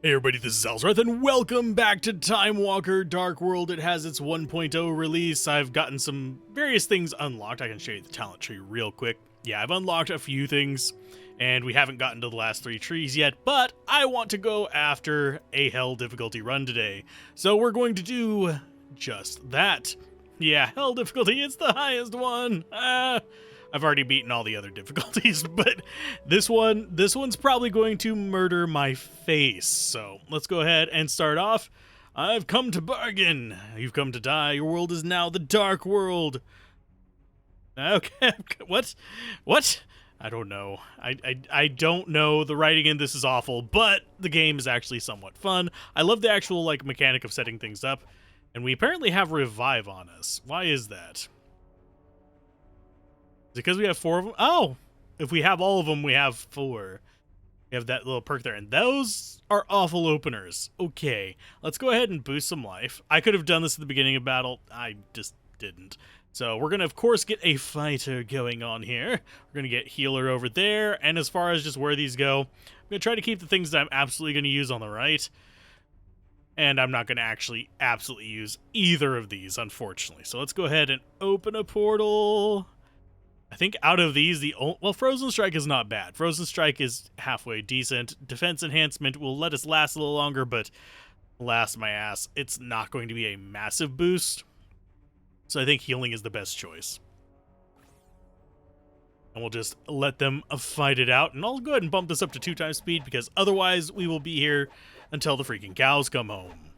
Hey everybody, this is Alzorath, and welcome back to Time Walker Dark World. It has its 1.0 release. I've gotten some various things unlocked. I can show you the talent tree real quick. Yeah, I've unlocked a few things, and we haven't gotten to the last 3 trees yet, but I want to go after a hell difficulty run today. So we're going to do just that. Yeah, hell difficulty, it's the highest one. I've already beaten all the other difficulties, but this one's probably going to murder my face. So let's go ahead and start off. I've come to bargain. You've come to die. Your world is now the dark world. Okay, what? I don't know. I don't know. The writing in this is awful, but the game is actually somewhat fun. I love the actual mechanic of setting things up, and we apparently have revive on us. Why is that? Is it because we have 4 of them? Oh, if we have all of them, we have 4. We have that little perk there, and those are awful openers. Okay, let's go ahead and boost some life. I could have done this at the beginning of battle. I just didn't. So we're going to, of course, get a fighter going on here. We're going to get healer over there, and as far as just where these go, I'm going to try to keep the things that I'm absolutely going to use on the right. And I'm not going to actually absolutely use either of these, unfortunately. So let's go ahead and open a portal. I think out of these, well, Frozen Strike is not bad. Frozen Strike is halfway decent. Defense Enhancement will let us last a little longer, but alas, my ass, it's not going to be a massive boost. So I think healing is the best choice. And we'll just let them fight it out. And I'll go ahead and bump this up to 2 times speed, because otherwise we will be here until the freaking cows come home.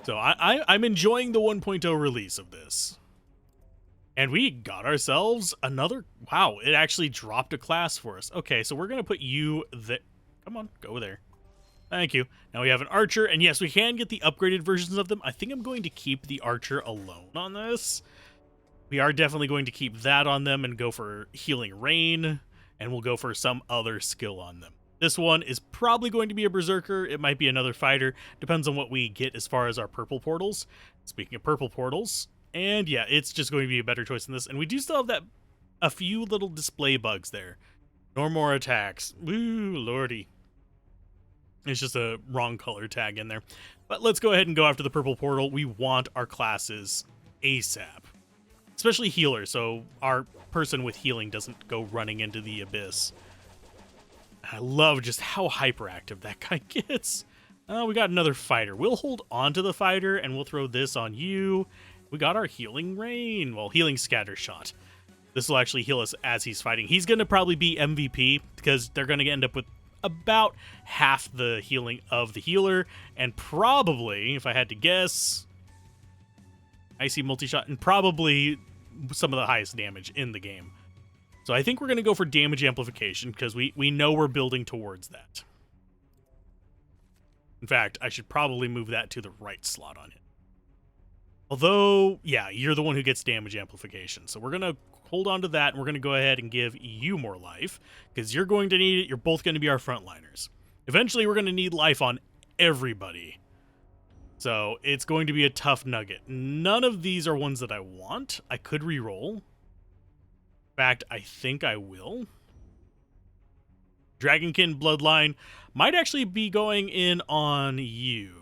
So I'm enjoying the 1.0 release of this. And we got ourselves another... Wow, it actually dropped a class for us. Okay, so we're going to put you there. Come on, go there. Thank you. Now we have an archer, and yes, we can get the upgraded versions of them. I think I'm going to keep the archer alone on this. We are definitely going to keep that on them and go for healing rain, and we'll go for some other skill on them. This one is probably going to be a berserker. It might be another fighter. Depends on what we get as far as our purple portals. Speaking of purple portals... And yeah, it's just going to be a better choice than this. And we do still have a few little display bugs there. No more attacks. Woo, lordy. It's just a wrong color tag in there. But let's go ahead and go after the purple portal. We want our classes ASAP. Especially healer, so our person with healing doesn't go running into the abyss. I love just how hyperactive that guy gets. We got another fighter. We'll hold on to the fighter, and we'll throw this on you. We got our healing rain. Well, healing scatter shot. This will actually heal us as he's fighting. He's going to probably be MVP because they're going to end up with about half the healing of the healer. And probably, if I had to guess, icy multi-shot and probably some of the highest damage in the game. So I think we're going to go for damage amplification because we know we're building towards that. In fact, I should probably move that to the right slot on it. Although, yeah, you're the one who gets damage amplification. So we're going to hold on to that, and we're going to go ahead and give you more life, because you're going to need it. You're both going to be our frontliners. Eventually, we're going to need life on everybody. So it's going to be a tough nugget. None of these are ones that I want. I could reroll. In fact, I think I will. Dragonkin Bloodline might actually be going in on you.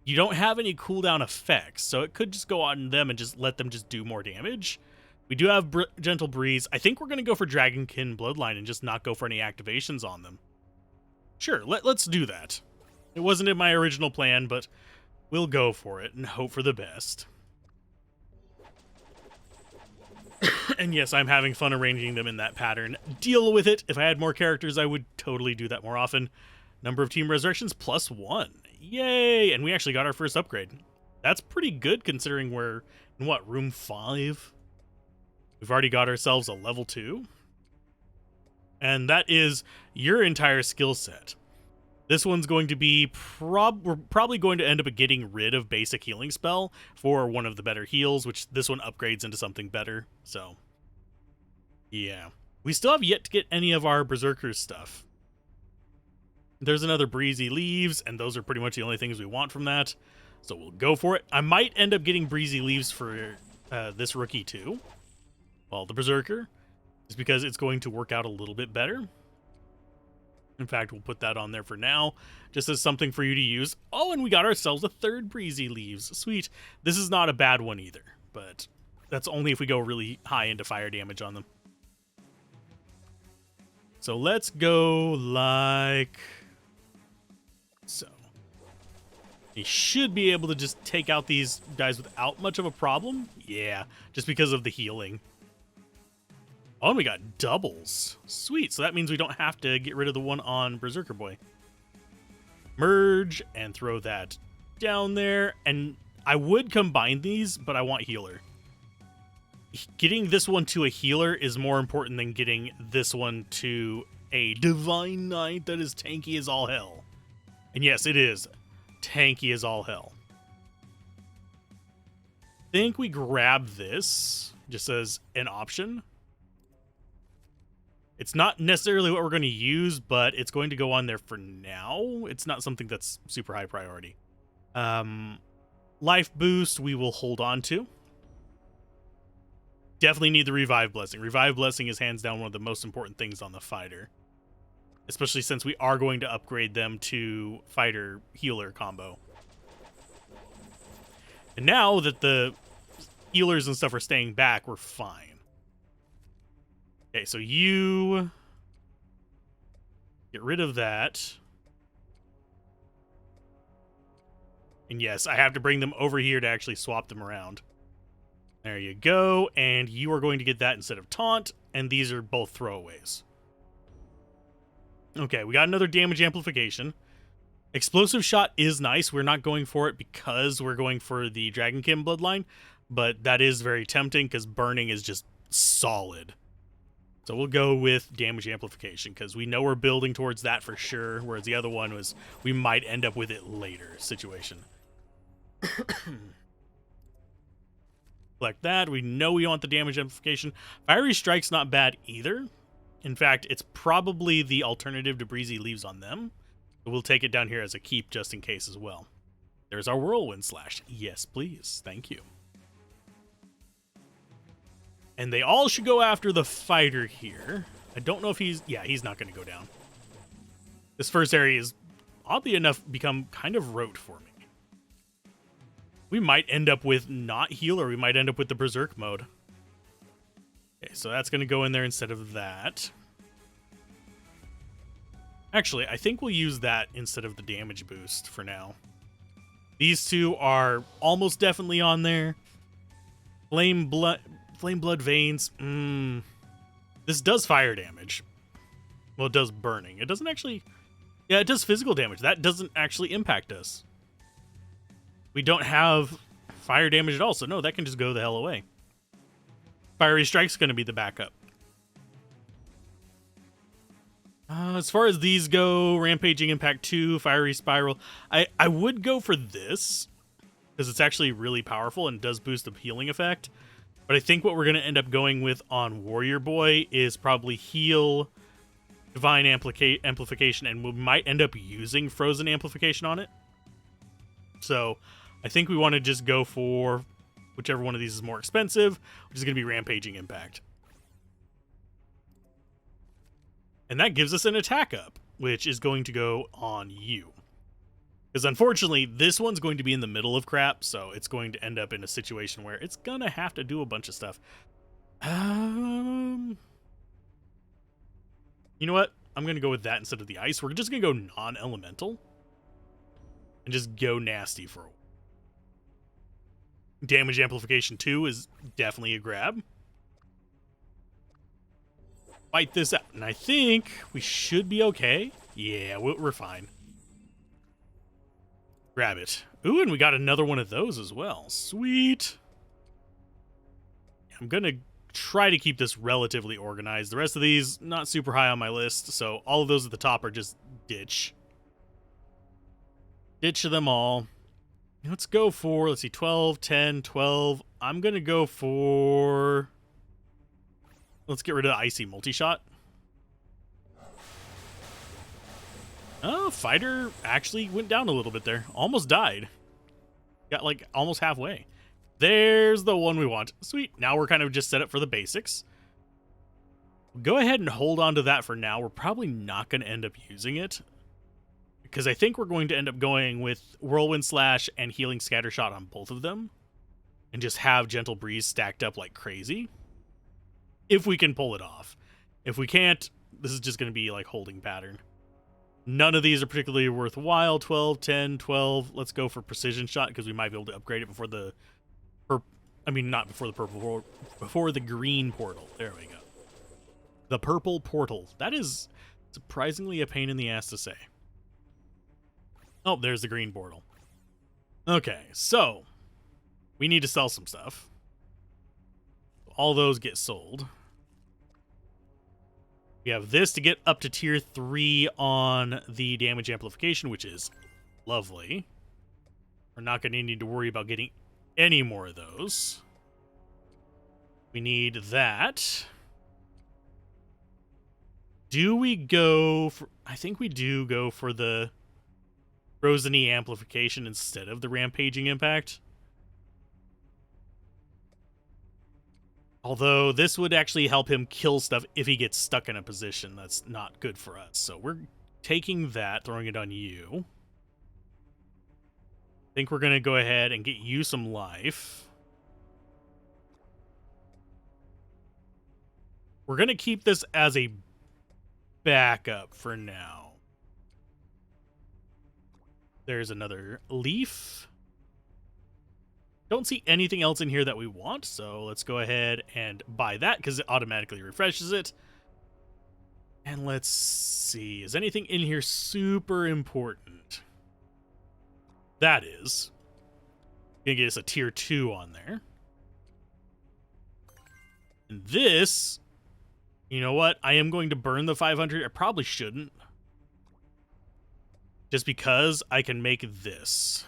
You don't have any cooldown effects, so it could just go on them and just let them just do more damage. We do have Gentle Breeze. I think we're going to go for Dragonkin Bloodline and just not go for any activations on them. Sure, let's do that. It wasn't in my original plan, but we'll go for it and hope for the best. And yes, I'm having fun arranging them in that pattern. Deal with it. If I had more characters, I would totally do that more often. Number of team resurrections +1. Yay! And we actually got our first upgrade. That's pretty good considering we're in what, room 5? We've already got ourselves a level 2. And that is your entire skill set. This one's going to be we're probably going to end up getting rid of basic healing spell for one of the better heals, which this one upgrades into something better. So, yeah. We still have yet to get any of our berserkers stuff. There's another Breezy Leaves, and those are pretty much the only things we want from that. So we'll go for it. I might end up getting Breezy Leaves for this rookie too. Well, the Berserker. Is because it's going to work out a little bit better. In fact, we'll put that on there for now, just as something for you to use. Oh, and we got ourselves a third breezy leaves. Sweet. This is not a bad one either, but that's only if we go really high into fire damage on them. So let's go like so. He should be able to just take out these guys without much of a problem. Yeah, just because of the healing. Oh, and we got doubles. Sweet, so that means we don't have to get rid of the one on Berserker Boy. Merge and throw that down there. And I would combine these, but I want healer. Getting this one to a healer is more important than getting this one to a Divine Knight that is tanky as all hell. And yes, it is tanky as all hell. I think we grab this just as an option. It's not necessarily what we're going to use, but it's going to go on there for now. It's not something that's super high priority. Life boost we will hold on to. Definitely need the Revive Blessing. Revive Blessing is hands down one of the most important things on the fighter. Especially since we are going to upgrade them to fighter healer combo. And now that the healers and stuff are staying back, we're fine. Okay, so you get rid of that. And yes, I have to bring them over here to actually swap them around. There you go. And you are going to get that instead of taunt. And these are both throwaways. Okay, we got another damage amplification. Explosive shot is nice. We're not going for it because we're going for the Dragonkin bloodline. But that is very tempting because burning is just solid. So we'll go with damage amplification because we know we're building towards that for sure, whereas the other one was we might end up with it later situation. Like that, we know we want the damage amplification. Fiery Strike's not bad either. In fact, it's probably the alternative to Breezy Leaves on them. So we'll take it down here as a keep just in case as well. There's our Whirlwind Slash. Yes, please. Thank you. And they all should go after the fighter here. I don't know if he's... Yeah, he's not going to go down. This first area is, oddly enough, become kind of rote for me. We might end up with not heal, or we might end up with the Berserk mode. Okay, so that's going to go in there instead of that. Actually, I think we'll use that instead of the damage boost for now. These two are almost definitely on there. Flame Blood Veins. This does fire damage. Well, it does burning. It doesn't actually... Yeah, it does physical damage. That doesn't actually impact us. We don't have fire damage at all, so no, that can just go the hell away. Fiery Strike's going to be the backup. As far as these go, Rampaging Impact 2, Fiery Spiral, I would go for this, because it's actually really powerful and does boost the healing effect. But I think what we're going to end up going with on Warrior Boy is probably heal, Divine Amplification, and we might end up using Frozen Amplification on it. So I think we want to just go for whichever one of these is more expensive, which is going to be Rampaging Impact. And that gives us an attack up, which is going to go on you. Because unfortunately, this one's going to be in the middle of crap, so it's going to end up in a situation where it's going to have to do a bunch of stuff. You know what? I'm going to go with that instead of the ice. We're just going to go non-elemental. And just go nasty for a while. Damage Amplification 2 is definitely a grab. Fight this out. And I think we should be okay. Yeah, we're fine. Grab it. Ooh, and we got another one of those as well. Sweet. I'm going to try to keep this relatively organized. The rest of these, not super high on my list, so all of those at the top are just ditch. Ditch them all. Let's go for, let's see, 12, 10, 12. I'm going to go for... Let's get rid of the Icy Multi-Shot. Oh, Fighter actually went down a little bit there. Almost died. Got like almost halfway. There's the one we want. Sweet. Now we're kind of just set up for the basics. Go ahead and hold on to that for now. We're probably not going to end up using it, because I think we're going to end up going with Whirlwind Slash and Healing Scattershot on both of them, and just have Gentle Breeze stacked up like crazy, if we can pull it off. If we can't, this is just going to be like holding pattern. None of these are particularly worthwhile. 12, 10, 12. Let's go for Precision Shot, because we might be able to upgrade it before the... not before the purple... Before the green portal. There we go. The purple portal. That is surprisingly a pain in the ass to say. Oh, there's the green portal. Okay, so... we need to sell some stuff. All those get sold. We have this to get up to tier 3 on the damage amplification, which is lovely. We're not going to need to worry about getting any more of those. We need that. Do we go for... I think we do go for the Rosany amplification instead of the Rampaging Impact. Although this would actually help him kill stuff if he gets stuck in a position that's not good for us. So we're taking that, throwing it on you. I think we're going to go ahead and get you some life. We're going to keep this as a backup for now. There's another leaf. Don't see anything else in here that we want, so let's go ahead and buy that because it automatically refreshes it. And let's see, is anything in here super important? That is. Gonna get us a tier 2 on there. And this, you know what? I am going to burn the 500. I probably shouldn't. Just because I can make this,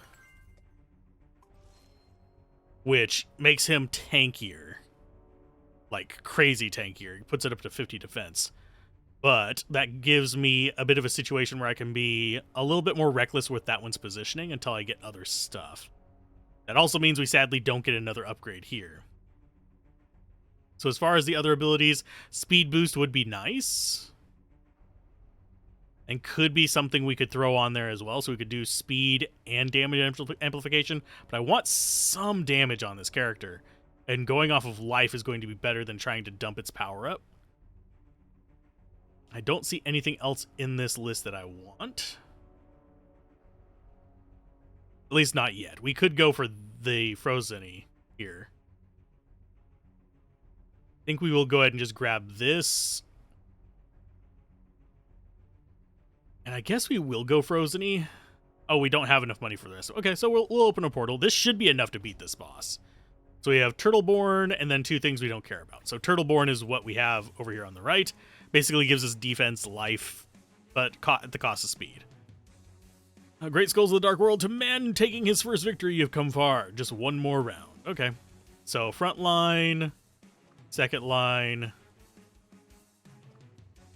which makes him tankier. Like, crazy tankier. It puts it up to 50 defense. But that gives me a bit of a situation where I can be a little bit more reckless with that one's positioning until I get other stuff. That also means we sadly don't get another upgrade here. So as far as the other abilities, speed boost would be nice. And could be something we could throw on there as well. So we could do speed and damage amplification. But I want some damage on this character. And going off of life is going to be better than trying to dump its power up. I don't see anything else in this list that I want. At least not yet. We could go for the Frozen-y here. I think we will go ahead and just grab this. And I guess we will go Frozen-y. Oh, we don't have enough money for this. Okay, so we'll open a portal. This should be enough to beat this boss. So we have Turtleborn and then two things we don't care about. So Turtleborn is what we have over here on the right. Basically gives us defense, life, but at the cost of speed. Great Skulls of the Dark World to man taking his first victory. You've come far. Just one more round. Okay. So front line, second line.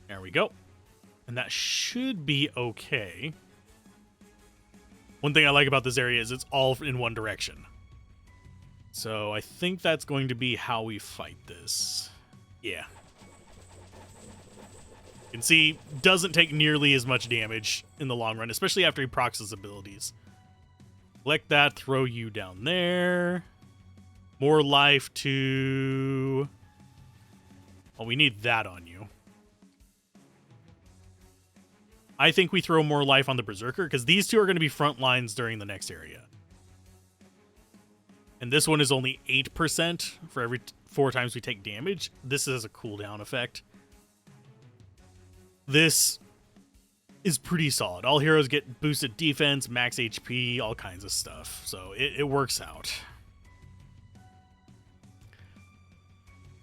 There we go. And that should be okay. One thing I like about this area is it's all in one direction. So I think that's going to be how we fight this. Yeah. You can see, doesn't take nearly as much damage in the long run, especially after he procs his abilities. Select that, throw you down there. More life to... Well, we need that on you. I think we throw more life on the Berserker, because these two are going to be front lines during the next area. And this one is only 8% for every 4 times we take damage. This has a cooldown effect. This is pretty solid. All heroes get boosted defense, max HP, all kinds of stuff. So it works out.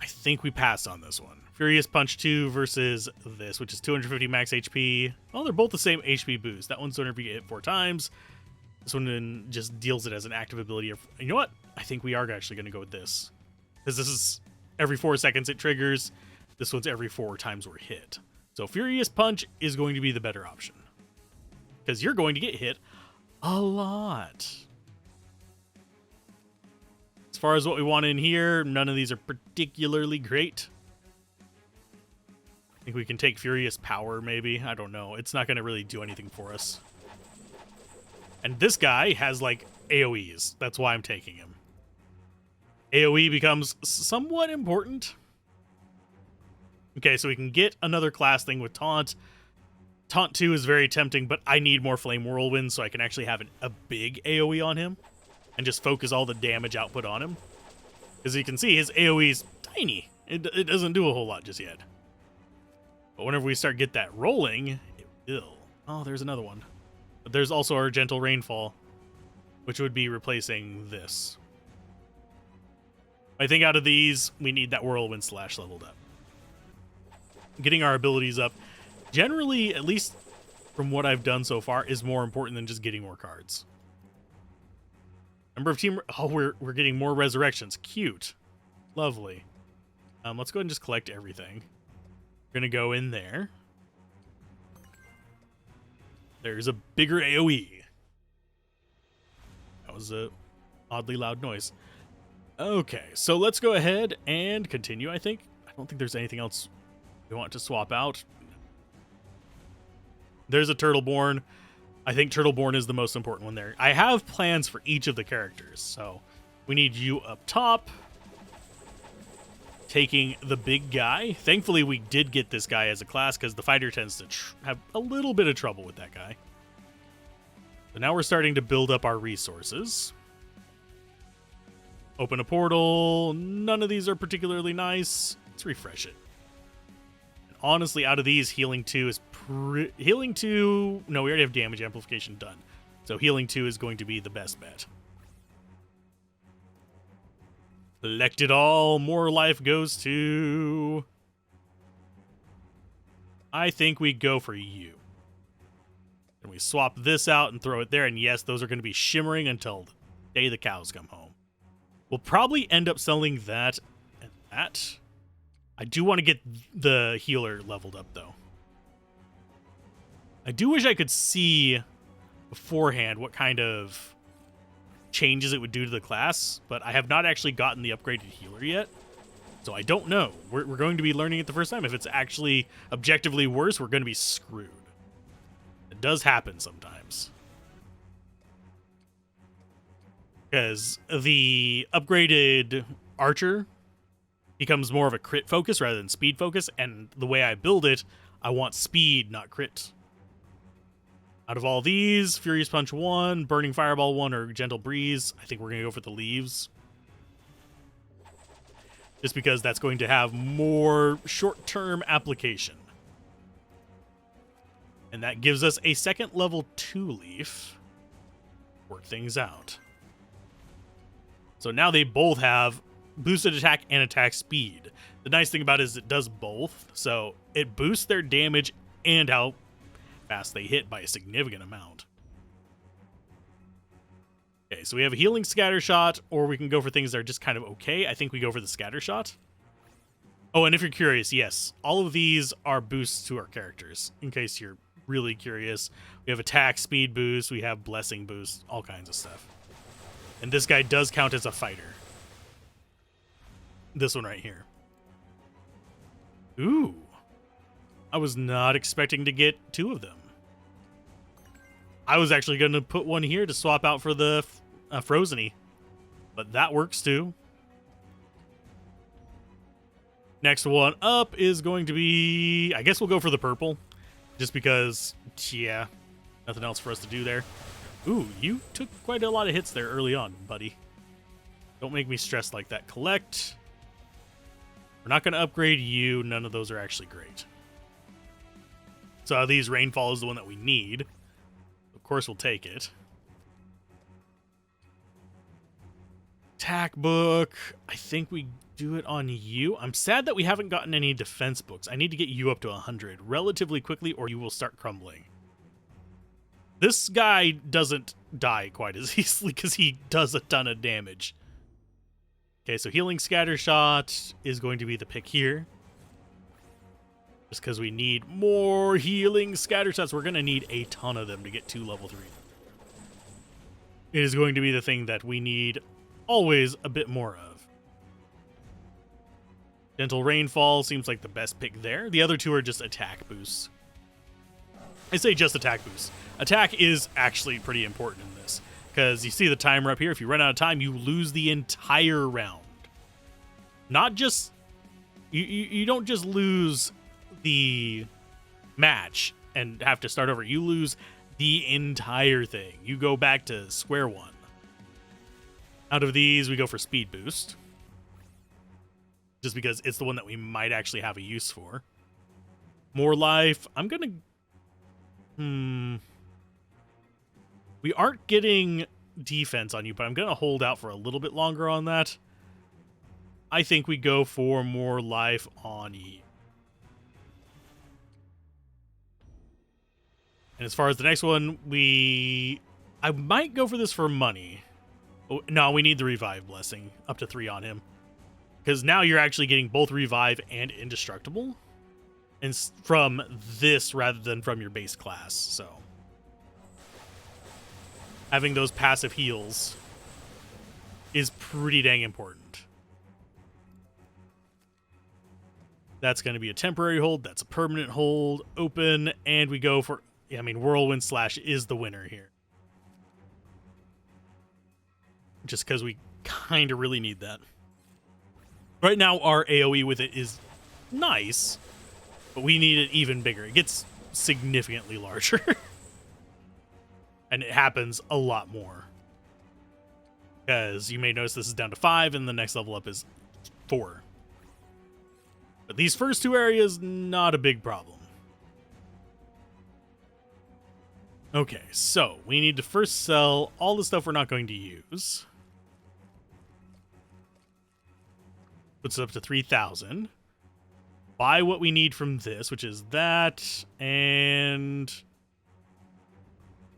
I think we passed on this one. Furious Punch 2 versus this, which is 250 max HP. Well, they're both the same HP boost. That one's whenever you get hit 4 times. This one just deals it as an active ability. You know what? I think we are actually going to go with this. Because this is every 4 seconds it triggers. This one's every 4 times we're hit. So Furious Punch is going to be the better option. Because you're going to get hit a lot. As far as what we want in here, none of these are particularly great. think we can take Furious Power, maybe. I don't know. It's not going to really do anything for us. And this guy has, like, AoEs. That's why I'm taking him. AoE becomes somewhat important. Okay, so we can get another class thing with Taunt. Taunt 2 is very tempting, but I need more Flame Whirlwind so I can actually have a big AoE on him and just focus all the damage output on him. As you can see, his AoE is tiny. It doesn't do a whole lot just yet. But whenever we start get that rolling, it will. Oh, there's another one. But there's also our Gentle Rainfall, which would be replacing this. I think out of these, we need that Whirlwind Slash leveled up. Getting our abilities up, generally, at least from what I've done so far, is more important than just getting more cards. Number of team... Oh, we're getting more resurrections. Cute. Lovely. Let's go ahead and just collect everything. We're going to go in there. There's a bigger AoE. That was a oddly loud noise. Okay, so let's go ahead and continue, I think. I don't think there's anything else we want to swap out. There's a Turtleborn. I think Turtleborn is the most important one there. I have plans for each of the characters, so we need you up top. Taking the big guy. Thankfully, we did get this guy as a class because the fighter tends to have a little bit of trouble with that guy. So now we're starting to build up our resources. Open a portal. None of these are particularly nice. Let's refresh it. And honestly, out of these, Healing 2 is... Healing 2... No, we already have Damage Amplification done. So Healing 2 is going to be the best bet. Collect it all. More life goes to... I think we go for you. And we swap this out and throw it there. And yes, those are going to be shimmering until the day the cows come home. We'll probably end up selling that and that. I do want to get the healer leveled up, though. I do wish I could see beforehand what kind of changes it would do to the class, but I have not actually gotten the upgraded healer yet, so I don't know. We're going to be learning it the first time. If it's actually objectively worse, we're going to be screwed. It does happen sometimes. Because the upgraded archer becomes more of a crit focus rather than speed focus, and the way I build it, I want speed, not crit. Out of all these, Furious Punch 1, Burning Fireball 1, or Gentle Breeze, I think we're going to go for the leaves. Just because that's going to have more short-term application. And that gives us a second level 2 leaf. Work things out. So now they both have boosted attack and attack speed. The nice thing about it is it does both. So it boosts their damage and how fast they hit by a significant amount. Okay, so we have a healing scatter shot, or we can go for things that are just kind of okay. I think we go for the scatter shot. Oh, and if you're curious, yes, all of these are boosts to our characters, in case you're really curious. We have attack speed boost, we have blessing boost, all kinds of stuff. And this guy does count as a fighter. This one right here. Ooh. I was not expecting to get 2 of them. I was actually going to put one here to swap out for the Frozen-y. But that works too. Next one up is going to be... I guess we'll go for the purple. Just because, yeah, nothing else for us to do there. Ooh, you took quite a lot of hits there early on, buddy. Don't make me stressed like that. Collect. We're not going to upgrade you. None of those are actually great. So these Rainfall is the one that we need. Of course, we'll take it. Attack book. I think we do it on you. I'm sad that we haven't gotten any defense books. I need to get you up to 100 relatively quickly, or you will start crumbling. This guy doesn't die quite as easily because he does a ton of damage. Okay, so Healing Scatter Shot is going to be the pick here. Just because we need more Healing Scatter Shots. We're going to need a ton of them to get to level 3. It is going to be the thing that we need always a bit more of. Gentle Rainfall seems like the best pick there. The other two are just attack boosts. I say just attack boosts. Attack is actually pretty important in this, because you see the timer up here. If you run out of time, you lose the entire round. Not just... You don't just lose the match and have to start over. You lose the entire thing. You go back to square one. Out of these, we go for speed boost. Just because it's the one that we might actually have a use for. More life. I'm gonna... We aren't getting defense on you, but I'm gonna hold out for a little bit longer on that. I think we go for more life on you. And as far as the next one, I might go for this for money. Oh, no, we need the revive blessing. Up to 3 on him. Because now you're actually getting both revive and indestructible. And from this rather than from your base class. So having those passive heals is pretty dang important. That's going to be a temporary hold. That's a permanent hold. Open. And we go for... I mean, Whirlwind Slash is the winner here. Just because we kind of really need that. Right now, our AoE with it is nice, but we need it even bigger. It gets significantly larger. And it happens a lot more. Because you may notice this is down to 5, and the next level up is 4. But these first 2 areas, not a big problem. Okay, so we need to first sell all the stuff we're not going to use. Puts it up to 3,000. Buy what we need from this, which is that. And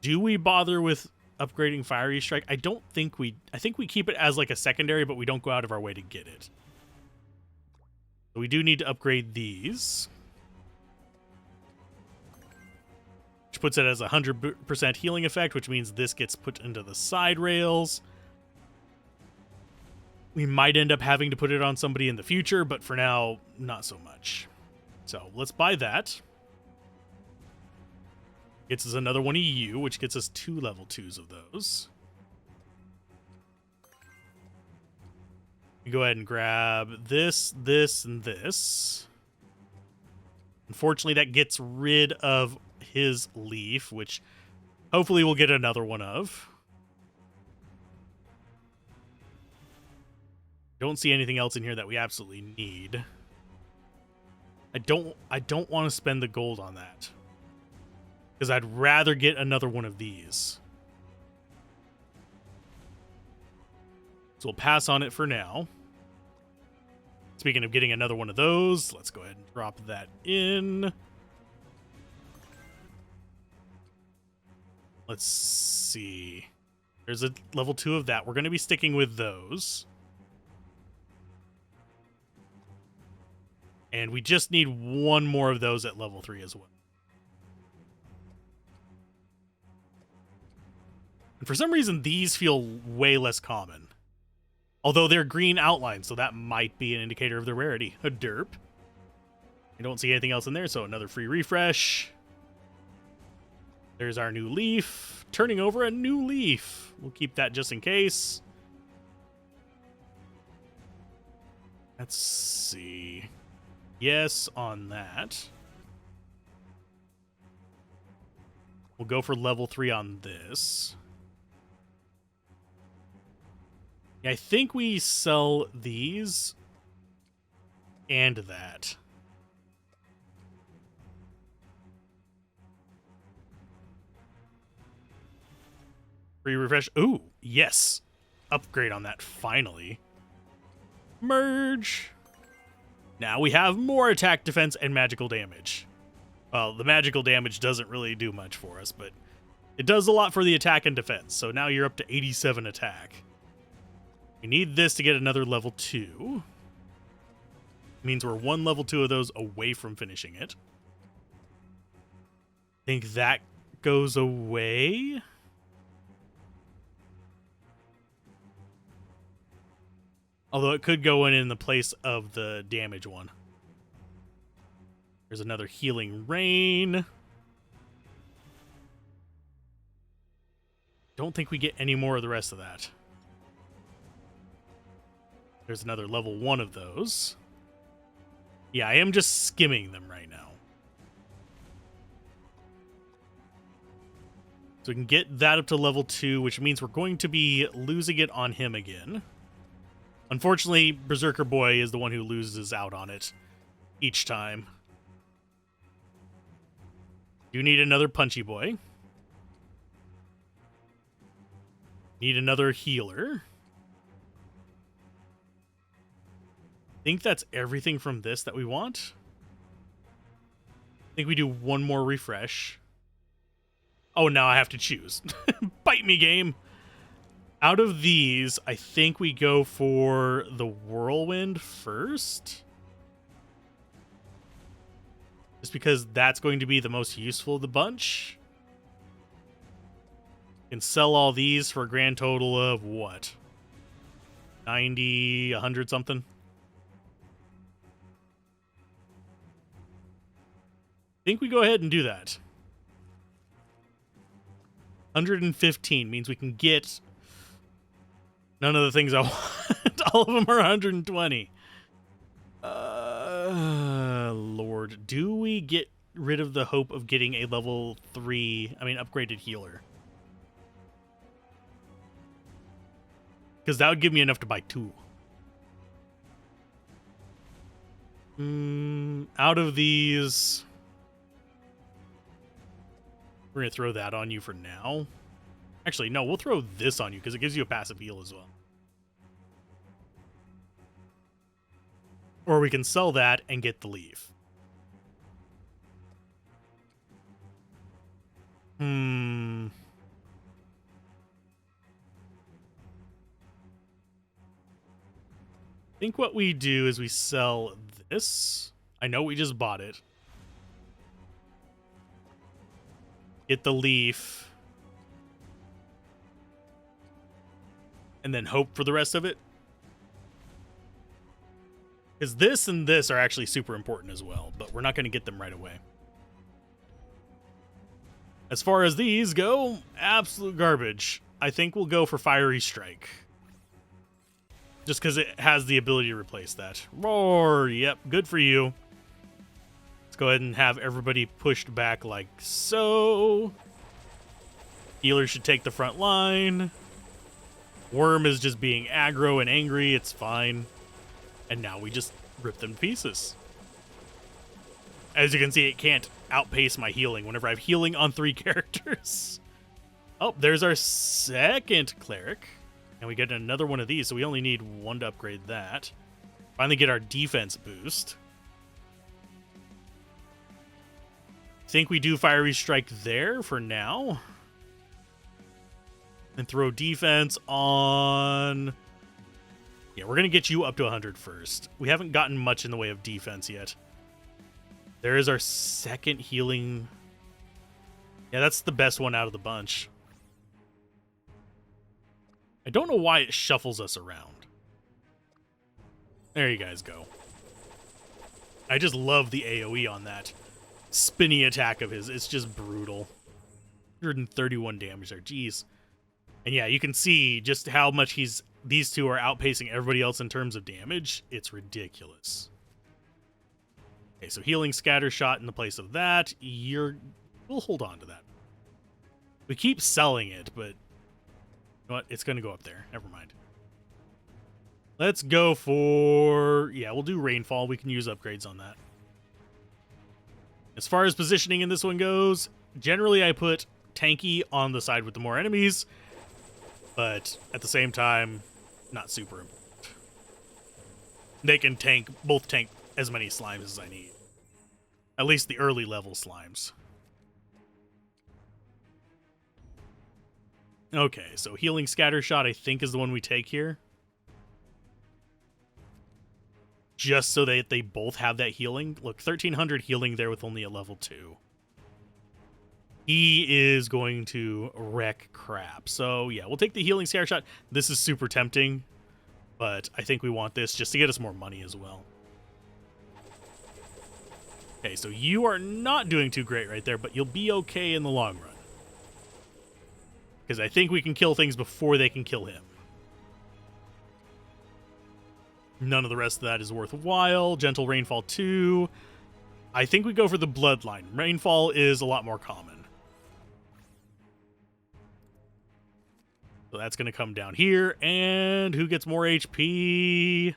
do we bother with upgrading Fiery Strike? I don't think we... I think we keep it as like a secondary, but we don't go out of our way to get it. So we do need to upgrade these. Which puts it as a 100% healing effect, which means this gets put into the side rails. We might end up having to put it on somebody in the future, but for now, not so much. So let's buy that. Gets us another one of you, which gets us 2 level 2s of those. We go ahead and grab this, this, and this. Unfortunately, that gets rid of his leaf, which hopefully we'll get another one of. Don't see anything else in here that we absolutely need. I don't want to spend the gold on that, because I'd rather get another one of these. So we'll pass on it for now. Speaking of getting another one of those, let's go ahead and drop that in. Let's see. There's a level 2 of that. We're going to be sticking with those. And we just need one more of those at level 3 as well. And for some reason, these feel way less common. Although they're green outlines, so that might be an indicator of the rarity. A derp. I don't see anything else in there, so another free refresh. There's our new leaf. Turning over a new leaf. We'll keep that just in case. Let's see. Yes on that. We'll go for level 3 on this. Yeah, I think we sell these and that. Free refresh. Ooh, yes. Upgrade on that, finally. Merge. Now we have more attack, defense, and magical damage. Well, the magical damage doesn't really do much for us, but it does a lot for the attack and defense. So now you're up to 87 attack. We need this to get another level 2. Means we're 1 level 2 of those away from finishing it. Think that goes away. Although it could go in the place of the damage one. There's another healing rain. Don't think we get any more of the rest of that. There's another level 1 of those. Yeah, I am just skimming them right now. So we can get that up to level 2, which means we're going to be losing it on him again. Unfortunately, Berserker Boy is the one who loses out on it each time. Do need another Punchy Boy. Need another healer. Think that's everything from this that we want. I think we do one more refresh. Oh, now I have to choose. Bite me, game. Out of these, I think we go for the Whirlwind first. Just because that's going to be the most useful of the bunch. Can sell all these for a grand total of what? 90, 100 something? I think we go ahead and do that. 115 means we can get none of the things I want. All of them are 120. Lord, do we get rid of the hope of getting a level 3, upgraded healer? Because that would give me enough to buy 2. Out of these, we're going to throw that on you for now. Actually, no, we'll throw this on you because it gives you a passive heal as well. Or we can sell that and get the leaf. I think what we do is we sell this. I know we just bought it. Get the leaf. And then hope for the rest of it. Because this and this are actually super important as well, but we're not going to get them right away. As far as these go, absolute garbage. I think we'll go for Fiery Strike. Just because it has the ability to replace that. Roar! Yep, good for you. Let's go ahead and have everybody pushed back like so. Healer should take the front line. Worm is just being aggro and angry. It's fine. And now we just rip them to pieces. As you can see, it can't outpace my healing whenever I have healing on 3 characters. Oh, there's our second cleric. And we get another one of these, so we only need 1 to upgrade that. Finally get our defense boost. Think we do Fiery Strike there for now. And throw defense on... Yeah, we're going to get you up to 100 first. We haven't gotten much in the way of defense yet. There is our second healing. Yeah, that's the best one out of the bunch. I don't know why it shuffles us around. There you guys go. I just love the AoE on that spinny attack of his. It's just brutal. 131 damage there. Jeez. And yeah, you can see just how much these two are outpacing everybody else in terms of damage. It's ridiculous. Okay, so healing scatter shot in the place of that. We'll hold on to that. We keep selling it, but you know what? It's going to go up there. Never mind. Let's go for... Yeah, we'll do Rainfall. We can use upgrades on that. As far as positioning in this one goes, generally I put tanky on the side with the more enemies, but at the same time, not super important. They can both tank as many slimes as I need. At least the early level slimes. Okay, so healing scatter shot I think is the one we take here. Just so that they both have that healing. Look, 1300 healing there with only a level 2. He is going to wreck crap. So yeah, we'll take the healing scatter shot. This is super tempting. But I think we want this just to get us more money as well. Okay, so you are not doing too great right there, but you'll be okay in the long run. Because I think we can kill things before they can kill him. None of the rest of that is worthwhile. Gentle Rainfall 2. I think we go for the Bloodline. Rainfall is a lot more common. So that's going to come down here. And who gets more HP? I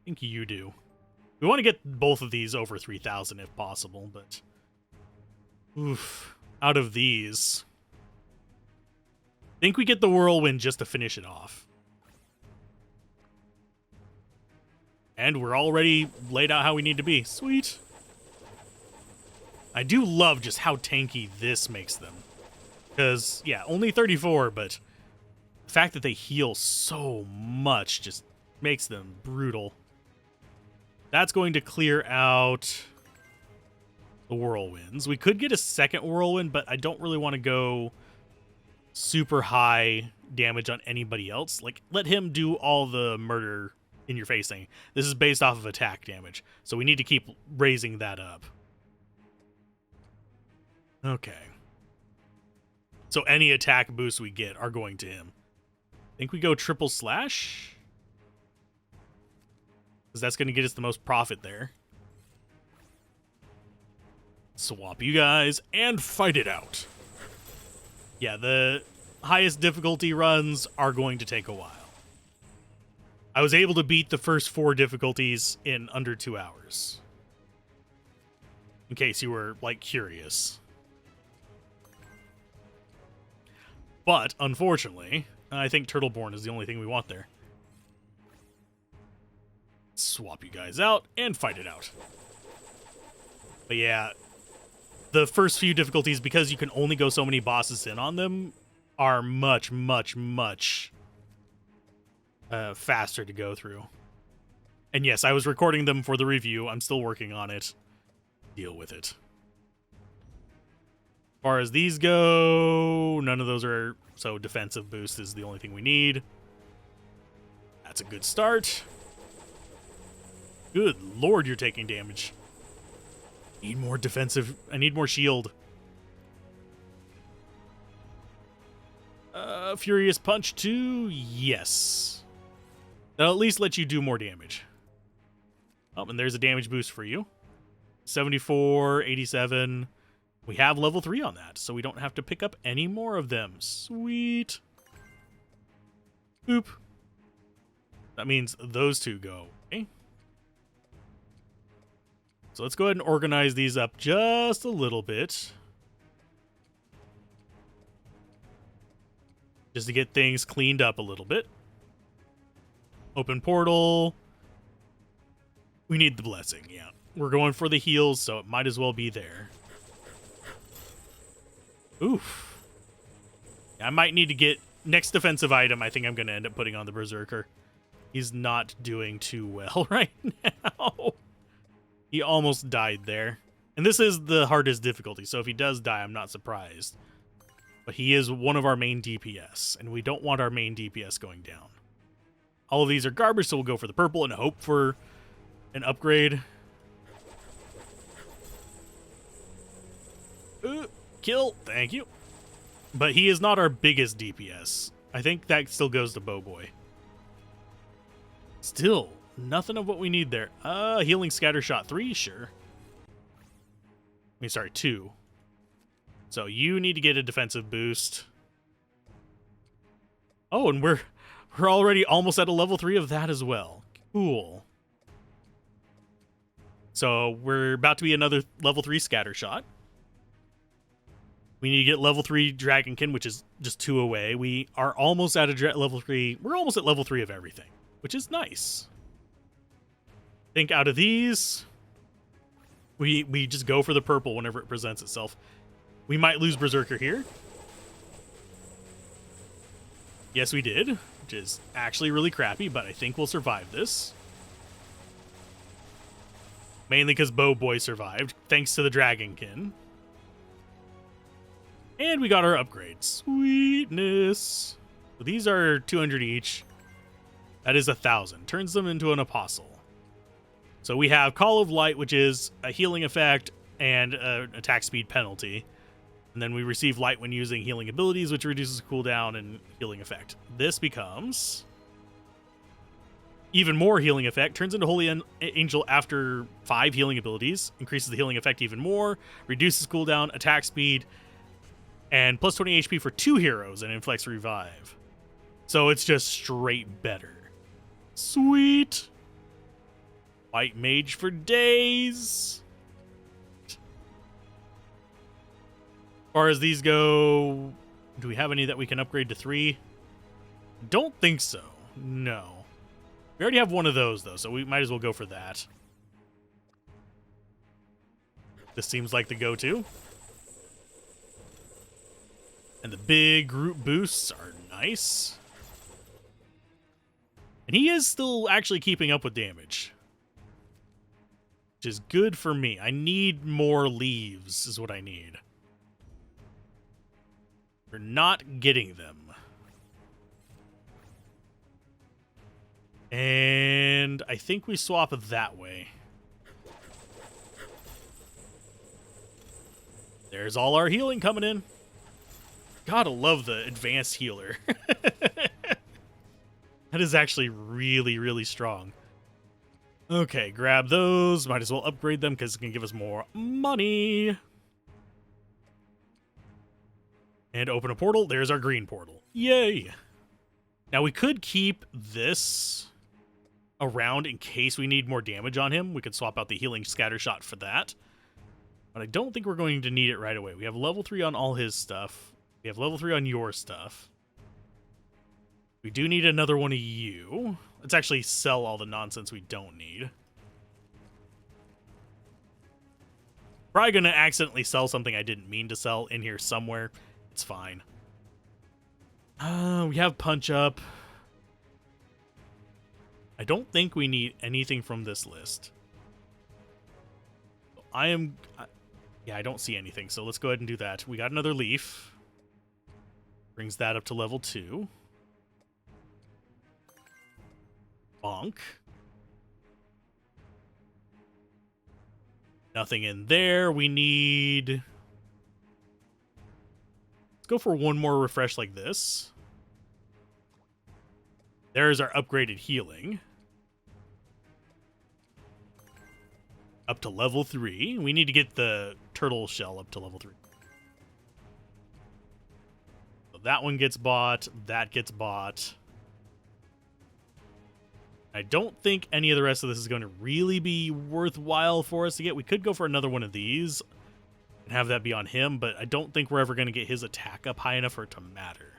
think you do. We want to get both of these over 3,000 if possible, but... Oof. Out of these... I think we get the Whirlwind just to finish it off. And we're already laid out how we need to be. Sweet. I do love just how tanky this makes them. Because, yeah, only 34, but the fact that they heal so much just makes them brutal. That's going to clear out the Whirlwinds. We could get a second Whirlwind, but I don't really want to go super high damage on anybody else. Like, let him do all the murder in your facing. This is based off of attack damage, so we need to keep raising that up. Okay. So any attack boosts we get are going to him. I think we go triple slash, because that's going to get us the most profit there. Swap you guys and fight it out. Yeah, the highest difficulty runs are going to take a while. I was able to beat the first 4 difficulties in under 2 hours. In case you were, like, curious. But, unfortunately, I think Turtleborn is the only thing we want there. Swap you guys out and fight it out. But yeah, the first few difficulties, because you can only go so many bosses in on them, are much, much, much faster to go through. And yes, I was recording them for the review. I'm still working on it. Deal with it. As far as these go, none of those are... So defensive boost is the only thing we need. That's a good start. Good lord, you're taking damage. Need more defensive... I need more shield. Furious Punch 2? Yes. That'll at least let you do more damage. Oh, and there's a damage boost for you. 74, 87. We have level 3 on that, so we don't have to pick up any more of them. Sweet. Boop. That means those two go. Okay. So let's go ahead and organize these up just a little bit. Just to get things cleaned up a little bit. Open portal. We need the blessing, yeah. We're going for the heals, so it might as well be there. Oof. I might need to get... Next defensive item, I think I'm going to end up putting on the Berserker. He's not doing too well right now. He almost died there. And this is the hardest difficulty, so if he does die, I'm not surprised. But he is one of our main DPS, and we don't want our main DPS going down. All of these are garbage, so we'll go for the purple and hope for an upgrade. Kill. Thank you. But he is not our biggest DPS. I think that still goes to Bowboy. Still, nothing of what we need there. Healing Scatter Shot 3, sure. I mean, sorry, 2. So you need to get a defensive boost. Oh, and we're already almost at a level 3 of that as well. Cool. So we're about to be another level 3 Scatter Shot. We need to get level 3 Dragonkin, which is just 2 away. We are almost at a level 3. We're almost at level 3 of everything, which is nice. I think out of these, we just go for the purple whenever it presents itself. We might lose Berserker here. Yes, we did, which is actually really crappy, but I think we'll survive this. Mainly because Bowboy survived, thanks to the Dragonkin. And we got our upgrades. Sweetness. So these are 200 each. That is 1,000. Turns them into an apostle. So we have Call of Light, which is a healing effect and an attack speed penalty. And then we receive light when using healing abilities, which reduces cooldown and healing effect. This becomes even more healing effect. Turns into Holy Angel after 5 healing abilities. Increases the healing effect even more. Reduces cooldown, attack speed, and plus 20 HP for 2 heroes and inflicts revive. So it's just straight better. Sweet. White mage for days. As far as these go, do we have any that we can upgrade to 3? Don't think so. No. We already have one of those, though, so we might as well go for that. This seems like the go-to. And the big group boosts are nice. And he is still actually keeping up with damage, which is good for me. I need more leaves is what I need. We're not getting them. And I think we swap that way. There's all our healing coming in. Gotta love the advanced healer. That is actually really, really strong. Okay, grab those. Might as well upgrade them because it can give us more money. And open a portal. There's our green portal. Yay! Now we could keep this around in case we need more damage on him. We could swap out the healing scatter shot for that. But I don't think we're going to need it right away. We have level 3 on all his stuff. We have level 3 on your stuff. We do need another one of you. Let's actually sell all the nonsense we don't need. Probably going to accidentally sell something I didn't mean to sell in here somewhere. It's fine. We have punch up. I don't think we need anything from this list. Yeah, I don't see anything, so let's go ahead and do that. We got another leaf. Brings that up to level 2. Bonk. Nothing in there. We need... Let's go for one more refresh like this. There's our upgraded healing. Up to level 3. We need to get the turtle shell up to level 3. So that one gets bought. That gets bought. I don't think any of the rest of this is going to really be worthwhile for us to get. We could go for another one of these and have that be on him, but I don't think we're ever going to get his attack up high enough for it to matter.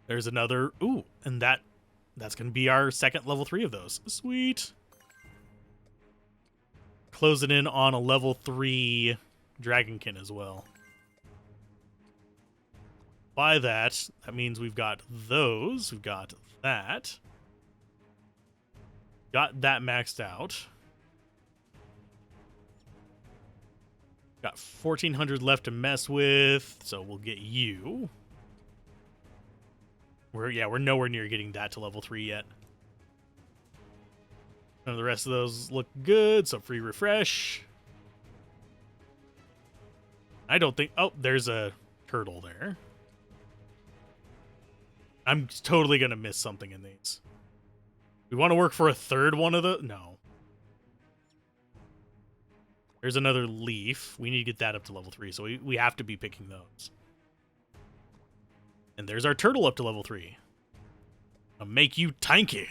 There's another... Ooh, and that's going to be our second level 3 of those. Sweet. Closing in on a level 3 Dragonkin as well. By that means we've got those. We've got that. Got that maxed out. Got 1,400 left to mess with, so we'll get you. We're nowhere near getting that to level 3 yet. None of the rest of those look good, so free refresh. I don't think... Oh, there's a turtle there. I'm totally going to miss something in these. We want to work for a third one of the... No. There's another leaf. We need to get that up to level 3, so we have to be picking those. And there's our turtle up to level 3. I'll make you tanky.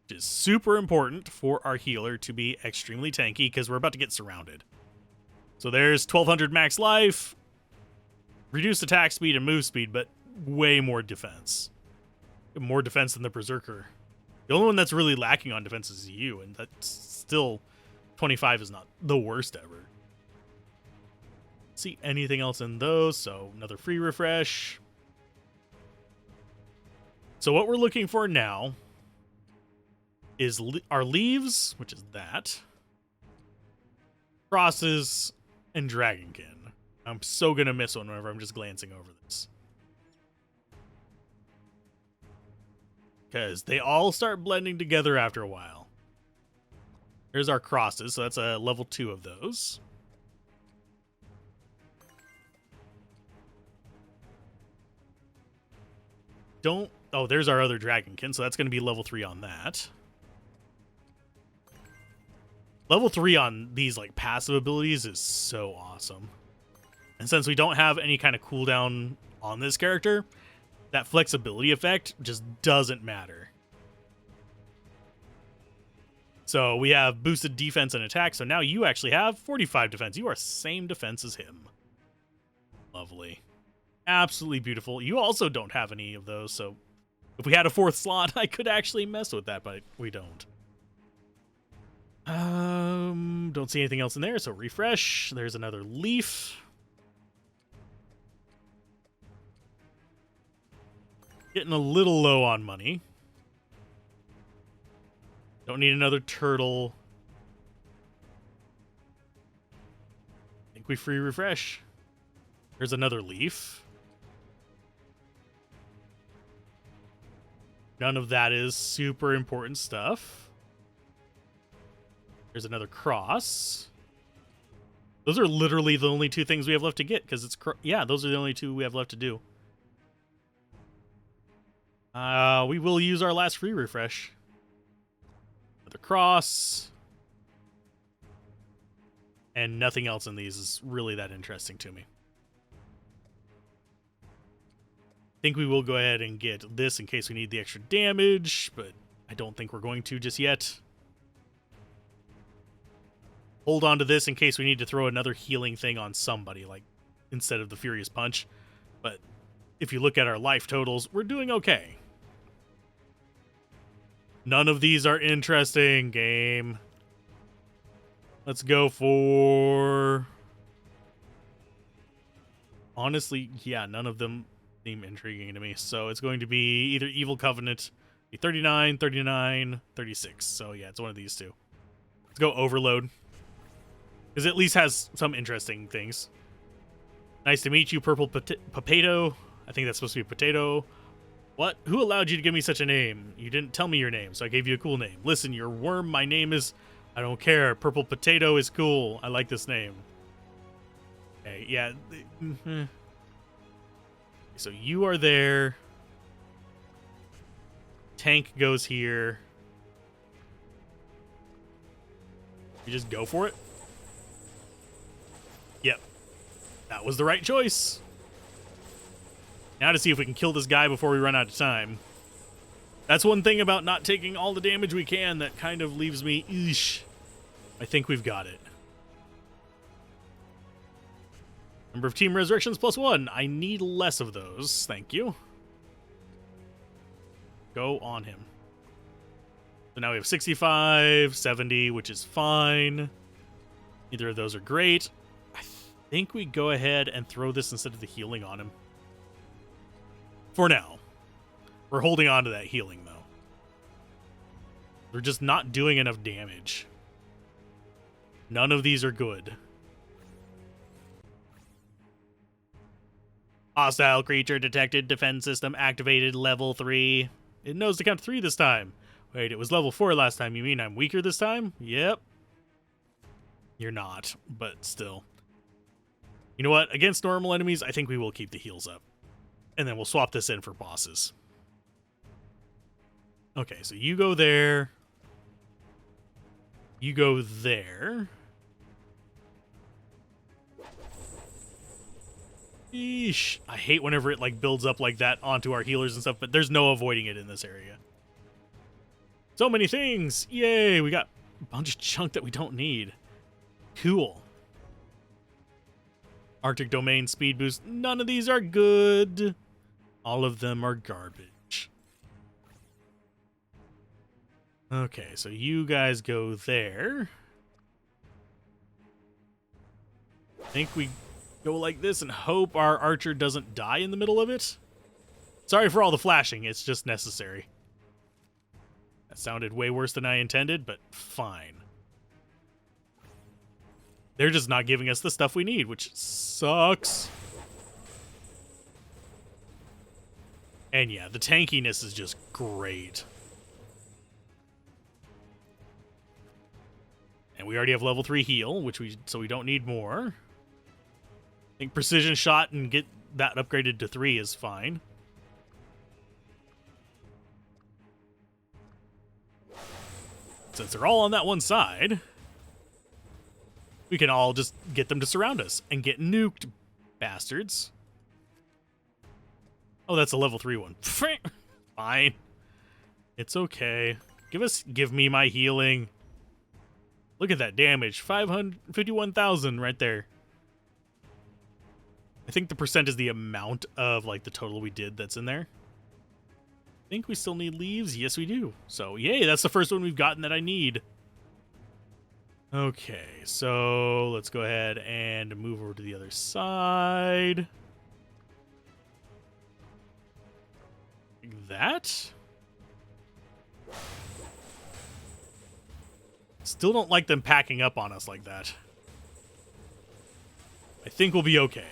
Which is super important for our healer to be extremely tanky because we're about to get surrounded. So there's 1,200 max life, reduced attack speed and move speed, but way more defense. More defense than the Berserker. The only one that's really lacking on defense is you, and that's still 25 is not the worst ever. See anything else in those, so another free refresh. So what we're looking for now is our leaves, which is that, crosses, and Dragonkin. I'm so gonna miss one whenever I'm just glancing over this. because they all start blending together after a while. Here's our crosses, so that's a level 2 of those. Oh, there's our other dragonkin, so that's going to be level 3 on that. Level 3 on these like passive abilities is so awesome. And since we don't have any kind of cooldown on this character, that flexibility effect just doesn't matter. So we have boosted defense and attack, so now you actually have 45 defense. You are same defense as him. Lovely. Absolutely beautiful. You also don't have any of those, so if we had a 4th slot, I could actually mess with that, but we don't. Don't see anything else in there, so refresh. There's another leaf. Getting a little low on money. Don't need another turtle. I think we free refresh. There's another leaf. None of that is super important stuff. There's another cross. Those are literally the only 2 things we have left to get, because it's... yeah, those are the only 2 we have left to do. We will use our last free refresh. Another cross. And nothing else in these is really that interesting to me. I think we will go ahead and get this in case we need the extra damage, but I don't think we're going to just yet. Hold on to this in case we need to throw another healing thing on somebody, like instead of the Furious Punch. But if you look at our life totals, we're doing okay. None of these are interesting, game. Let's go for... honestly, yeah, none of them seem intriguing to me. So it's going to be either Evil Covenant, 39, 39, 36. So yeah, it's one of these 2. Let's go Overload, because it at least has some interesting things. Nice to meet you, Purple Potato. I think that's supposed to be potato. What? Who allowed you to give me such a name? You didn't tell me your name, so I gave you a cool name. Listen, you're worm. My name is... I don't care. Purple Potato is cool. I like this name. Okay, yeah. So you are there. Tank goes here. You just go for it? Yep. That was the right choice. Now to see if we can kill this guy before we run out of time. That's one thing about not taking all the damage we can that kind of leaves me, eesh. I think we've got it. Number of team resurrections +1. I need less of those. Thank you. Go on him. So now we have 65, 70, which is fine. Neither of those are great. I think we go ahead and throw this instead of the healing on him. For now. We're holding on to that healing, though. They're just not doing enough damage. None of these are good. Hostile creature detected. Defense system activated. Level 3. It knows to count to 3 this time. Wait, it was level 4 last time. You mean I'm weaker this time? Yep. You're not, but still. You know what? Against normal enemies, I think we will keep the heals up. And then we'll swap this in for bosses. Okay, so you go there. You go there. Eesh. I hate whenever it like builds up like that onto our healers and stuff, but there's no avoiding it in this area. So many things! Yay! We got a bunch of junk that we don't need. Cool. Arctic Domain speed boost. None of these are good. All of them are garbage. Okay, so you guys go there. I think we go like this and hope our archer doesn't die in the middle of it. Sorry for all the flashing, it's just necessary. That sounded way worse than I intended, but fine. They're just not giving us the stuff we need, which sucks. And yeah, the tankiness is just great. And we already have level 3 heal, so we don't need more. I think precision shot and get that upgraded to 3 is fine. Since they're all on that one side, we can all just get them to surround us and get nuked, bastards. Oh, that's a level 3 one. Fine. It's okay. Give me my healing. Look at that damage. 551,000 right there. I think the percent is the amount of like the total we did that's in there. I think we still need leaves. Yes, we do. So, yay, that's the first one we've gotten that I need. Okay, so let's go ahead and move over to the other side. Like that. Still don't like them packing up on us like that. I think we'll be okay.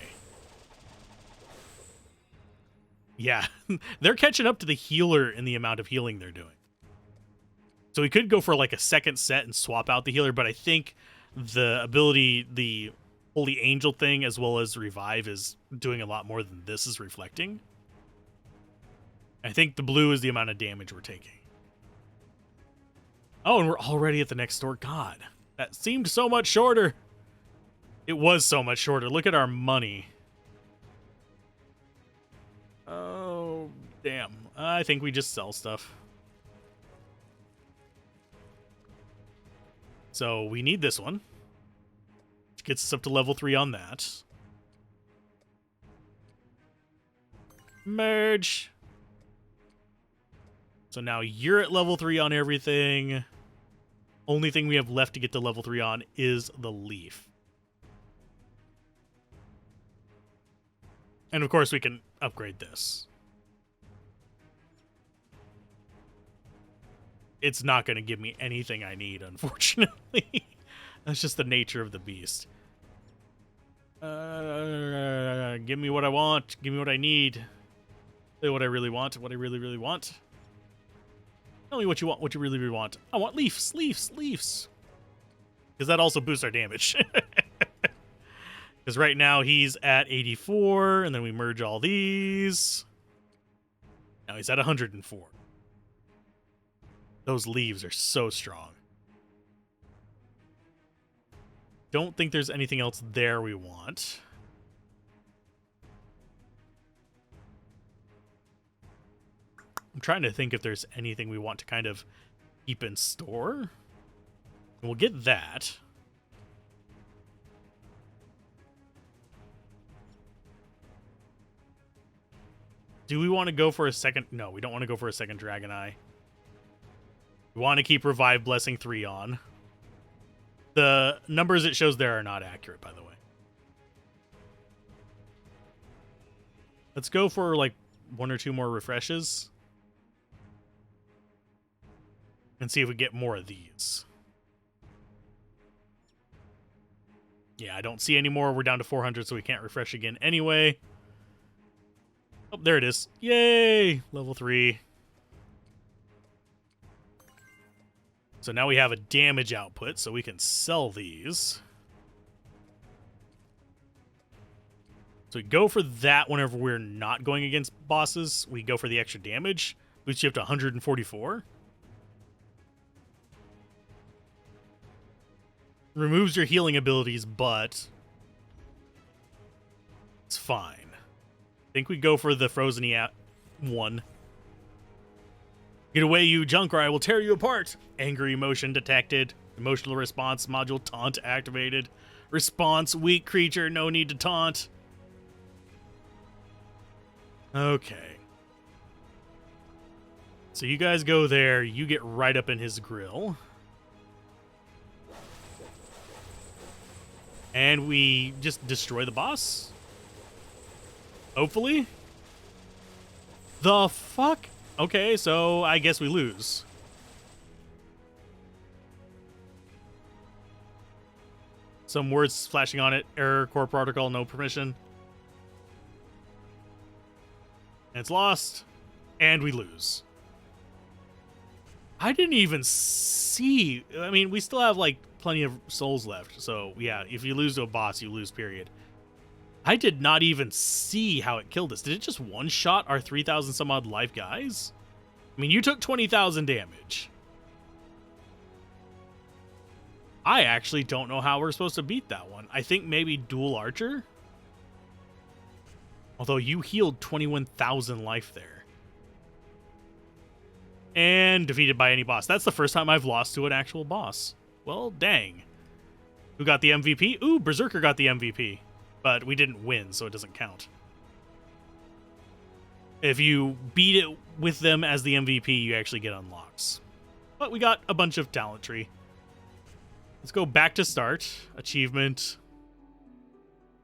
Yeah, they're catching up to the healer in the amount of healing they're doing. So we could go for like a second set and swap out the healer, but I think the ability, the Holy Angel thing, as well as Revive, is doing a lot more than this is reflecting. I think the blue is the amount of damage we're taking. Oh, and we're already at the next store. God, that seemed so much shorter. It was so much shorter. Look at our money. Oh, damn. I think we just sell stuff. So we need this one, which gets us up to level 3 on that. Merge. So now you're at level 3 on everything. Only thing we have left to get to level 3 on is the leaf. And of course we can upgrade this. It's not going to give me anything I need, unfortunately. That's just the nature of the beast. Give me what I want. Give me what I need. Say what I really want. What I really, really want. Tell me what you want. What you really, really want. I want leaves. Leaves. Leaves. Because that also boosts our damage. Because right now he's at 84. And then we merge all these. Now he's at 104. Those leaves are so strong. Don't think there's anything else there we want. I'm trying to think if there's anything we want to kind of keep in store. We'll get that. Do we want to go for a second? No, we don't want to go for a second Dragon Eye. We want to keep Revive Blessing 3 on. The numbers it shows there are not accurate, by the way. Let's go for like 1 or 2 more refreshes. And see if we get more of these. Yeah, I don't see any more. We're down to 400, so we can't refresh again anyway. Oh, there it is. Yay! Level 3. So now we have a damage output, so we can sell these. So we go for that whenever we're not going against bosses. We go for the extra damage. Boosts you up to 144. Removes your healing abilities, but it's fine. I think we go for the Frozen one. Get away, you junk, or I will tear you apart. Angry emotion detected. Emotional response module taunt activated. Response, weak creature, no need to taunt. Okay. So you guys go there. You get right up in his grill. And we just destroy the boss. Hopefully. The fuck? Okay, so I guess we lose. Some words flashing on it. Error, core protocol, no permission. And it's lost. And we lose. I didn't even see... I mean, we still have, like, plenty of souls left. So, yeah, if you lose to a boss, you lose, period. I did not even see how it killed us. Did it just one-shot our 3,000 some odd life guys? I mean, you took 20,000 damage. I actually don't know how we're supposed to beat that one. I think maybe dual archer? Although you healed 21,000 life there. And defeated by any boss. That's the first time I've lost to an actual boss. Well, dang. Who got the MVP? Ooh, Berserker got the MVP. But we didn't win, so it doesn't count. If you beat it with them as the MVP, you actually get unlocks. But we got a bunch of talent tree. Let's go back to start. Achievement.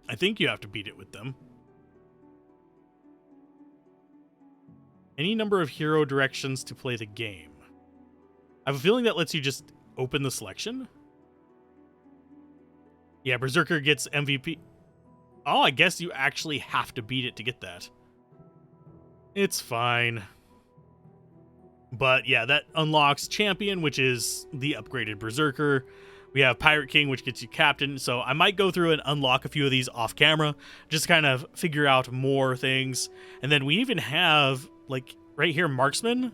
I think you have to beat it with them. Any number of hero directions to play the game. I have a feeling that lets you just open the selection. Yeah, Berserker gets MVP. Oh, I guess you actually have to beat it to get that. It's fine. But yeah, that unlocks Champion, which is the upgraded Berserker. We have Pirate King, which gets you Captain. So I might go through and unlock a few of these off camera, just kind of figure out more things. And then we even have, like, right here, Marksman.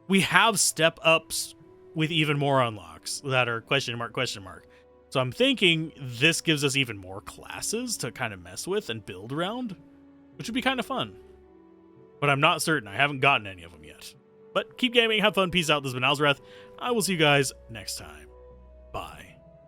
We have step ups with even more unlocks that are question mark, question mark. So I'm thinking this gives us even more classes to kind of mess with and build around, which would be kind of fun. But I'm not certain. I haven't gotten any of them yet. But keep gaming, have fun, peace out. This has been Alzorath. I will see you guys next time. Bye.